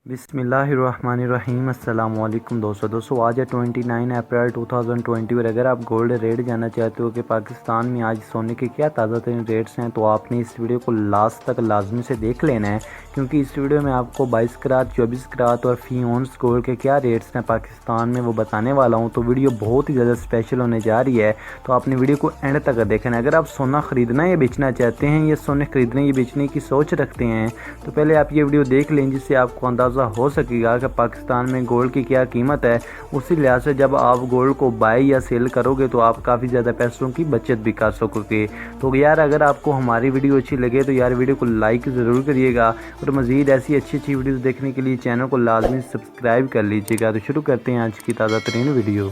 बिस्मिल्लाहिर्रहमानिर्रहीम अस्सलामुअलैकुम दोस्तों आज है 29 अप्रैल 2020 और अगर आप गोल्ड रेट जानना चाहते हो कि पाकिस्तान में आज सोने के क्या ताज़ा तरीन रेट्स हैं तो आपने इस वीडियो को लास्ट तक लाजमी से देख लेना है, क्योंकि इस वीडियो में आपको 22 करात 24 करात और फी ऑन्स गोल्ड के क्या रेट्स हैं पाकिस्तान में वो बताने वाला हूँ। तो वीडियो बहुत ही ज़्यादा स्पेशल होने जा रही है, तो आपने वीडियो को एंड तक देखना है। अगर आप सोना ख़रीदना या बेचना चाहते हैं या सोने ख़रीदने या बेचने की सोच रखते हैं तो पहले आप ये वीडियो देख लें, जिससे आपको अंदाज़ा हो सकेगा कि पाकिस्तान में गोल्ड की क्या कीमत है। उसी लिहाज से जब आप गोल्ड को बाय या सेल करोगे तो आप काफ़ी ज़्यादा पैसों की बचत भी कर सकोगे। तो यार अगर आपको हमारी वीडियो अच्छी लगे तो यार वीडियो को लाइक ज़रूर करिएगा और मज़ीद ऐसी अच्छी अच्छी वीडियोज़ देखने के लिए चैनल को लाजमी सब्सक्राइब कर लीजिएगा। तो शुरू करते हैं आज की ताज़ा तरीन वीडियो।